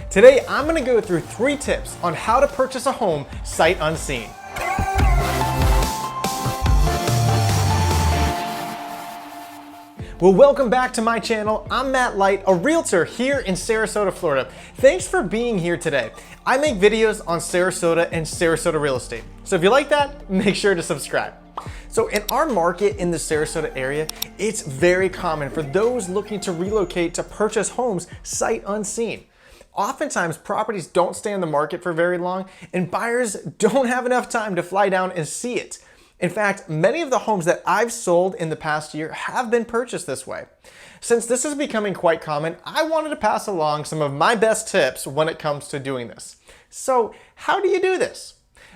Today, I'm gonna go through 3 tips on how to purchase a home sight unseen. Well, welcome back to my channel. I'm Matt Light, a realtor here in Sarasota, Florida. Thanks for being here today. I make videos on Sarasota and Sarasota real estate. So if you like that, make sure to subscribe. So in our market in the Sarasota area, it's very common for those looking to relocate to purchase homes sight unseen. Oftentimes, properties don't stay on the market for very long, and buyers don't have enough time to fly down and see it. In fact, many of the homes that I've sold in the past year have been purchased this way. Since this is becoming quite common, I wanted to pass along some of my best tips when it comes to doing this. So, how do you do this?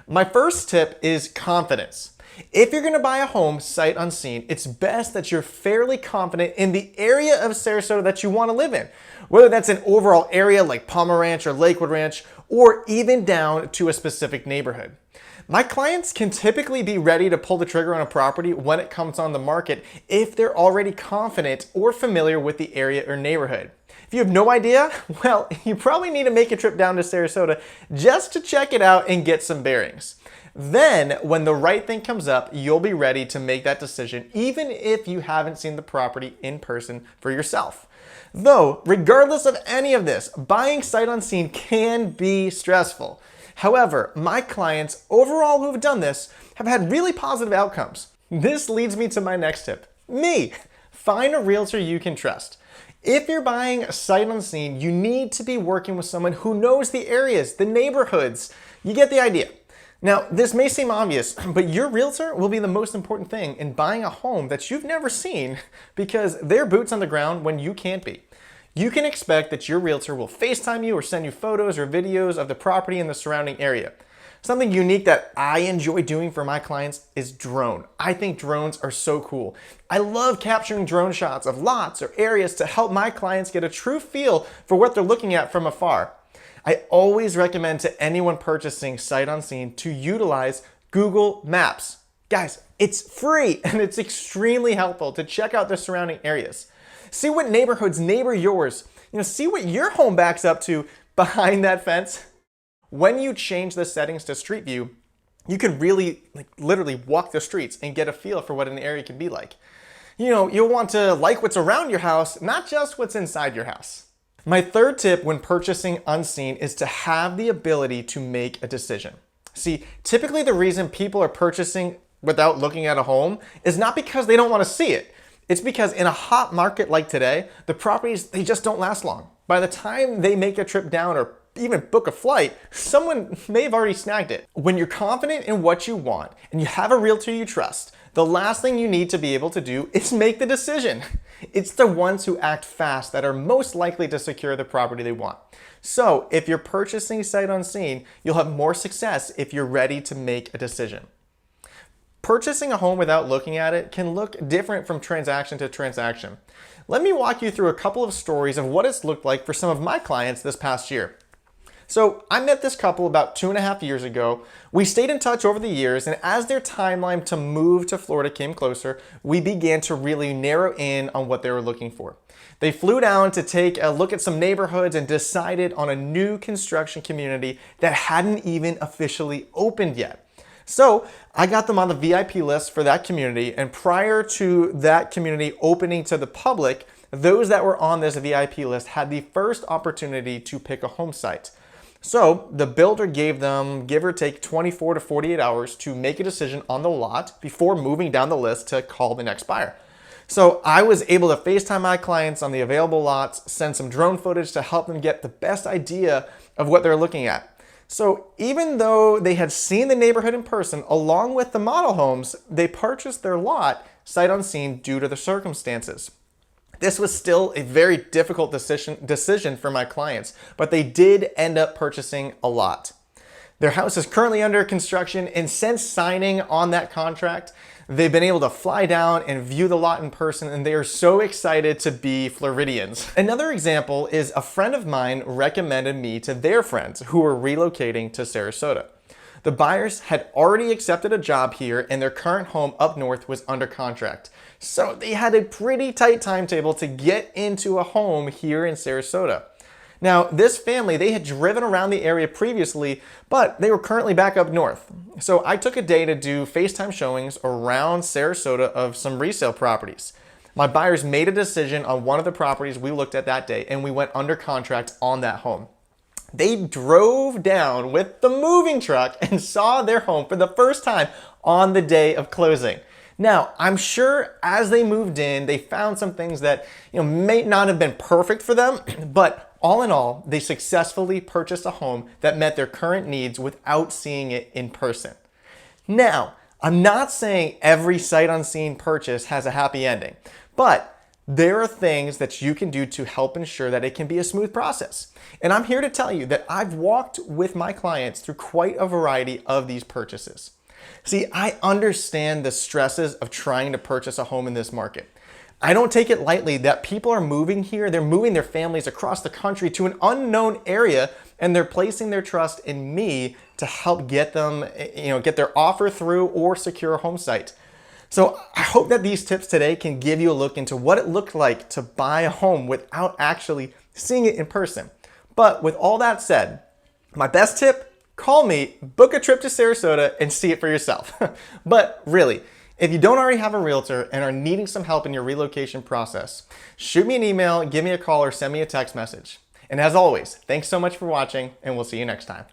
My first tip is confidence. If you're going to buy a home sight unseen, it's best that you're fairly confident in the area of Sarasota that you want to live in. Whether that's an overall area like Palmer Ranch or Lakewood Ranch, or even down to a specific neighborhood. My clients can typically be ready to pull the trigger on a property when it comes on the market if they're already confident or familiar with the area or neighborhood. If you have no idea, well, you probably need to make a trip down to Sarasota just to check it out and get some bearings. Then, when the right thing comes up, you'll be ready to make that decision even if you haven't seen the property in person for yourself. Though, regardless of any of this, buying sight unseen can be stressful. However, my clients overall who have done this have had really positive outcomes. This leads me to my next tip. Me! Find a realtor you can trust. If you're buying sight unseen, you need to be working with someone who knows the areas, the neighborhoods. You get the idea. Now, this may seem obvious, but your realtor will be the most important thing in buying a home that you've never seen because they're boots on the ground when you can't be. You can expect that your realtor will FaceTime you or send you photos or videos of the property and the surrounding area. Something unique that I enjoy doing for my clients is drone. I think drones are so cool. I love capturing drone shots of lots or areas to help my clients get a true feel for what they're looking at from afar. I always recommend to anyone purchasing sight unseen to utilize Google Maps. Guys, it's free and it's extremely helpful to check out the surrounding areas. See what neighborhoods neighbor yours. See what your home backs up to behind that fence. When you change the settings to Street View, you can really literally walk the streets and get a feel for what an area can be like. You'll want to like what's around your house, not just what's inside your house. My third tip when purchasing unseen is to have the ability to make a decision. See, typically the reason people are purchasing without looking at a home is not because they don't want to see it. It's because in a hot market like today, the properties, they just don't last long. By the time they make a trip down or even book a flight, someone may have already snagged it. When you're confident in what you want and you have a realtor you trust, the last thing you need to be able to do is make the decision. It's the ones who act fast that are most likely to secure the property they want. So if you're purchasing sight unseen, you'll have more success if you're ready to make a decision. Purchasing a home without looking at it can look different from transaction to transaction. Let me walk you through a couple of stories of what it's looked like for some of my clients this past year. So I met this couple about 2.5 years ago. We stayed in touch over the years, and as their timeline to move to Florida came closer, we began to really narrow in on what they were looking for. They flew down to take a look at some neighborhoods and decided on a new construction community that hadn't even officially opened yet. So I got them on the VIP list for that community, and prior to that community opening to the public, those that were on this VIP list had the first opportunity to pick a home site. So the builder gave them, give or take, 24 to 48 hours to make a decision on the lot before moving down the list to call the next buyer. So I was able to FaceTime my clients on the available lots, send some drone footage to help them get the best idea of what they're looking at. So even though they had seen the neighborhood in person along with the model homes, they purchased their lot sight unseen due to the circumstances. This was still a very difficult decision for my clients, but they did end up purchasing a lot. Their house is currently under construction, and since signing on that contract, they've been able to fly down and view the lot in person, and they are so excited to be Floridians. Another example is a friend of mine recommended me to their friends who were relocating to Sarasota. The buyers had already accepted a job here and their current home up north was under contract. So they had a pretty tight timetable to get into a home here in Sarasota. Now, this family, they had driven around the area previously, but they were currently back up north. So I took a day to do FaceTime showings around Sarasota of some resale properties. My buyers made a decision on one of the properties we looked at that day, and we went under contract on that home. They drove down with the moving truck and saw their home for the first time on the day of closing. Now, I'm sure as they moved in, they found some things that may not have been perfect for them, but all in all, they successfully purchased a home that met their current needs without seeing it in person. Now, I'm not saying every sight unseen purchase has a happy ending, but there are things that you can do to help ensure that it can be a smooth process. And I'm here to tell you that I've walked with my clients through quite a variety of these purchases. See, I understand the stresses of trying to purchase a home in this market. I don't take it lightly that people are moving here, they're moving their families across the country to an unknown area, and they're placing their trust in me to help get them, get their offer through or secure a home site. So I hope that these tips today can give you a look into what it looked like to buy a home without actually seeing it in person. But with all that said, my best tip, call me, book a trip to Sarasota, and see it for yourself. But really, if you don't already have a realtor and are needing some help in your relocation process, shoot me an email, give me a call, or send me a text message. And as always, thanks so much for watching, and we'll see you next time.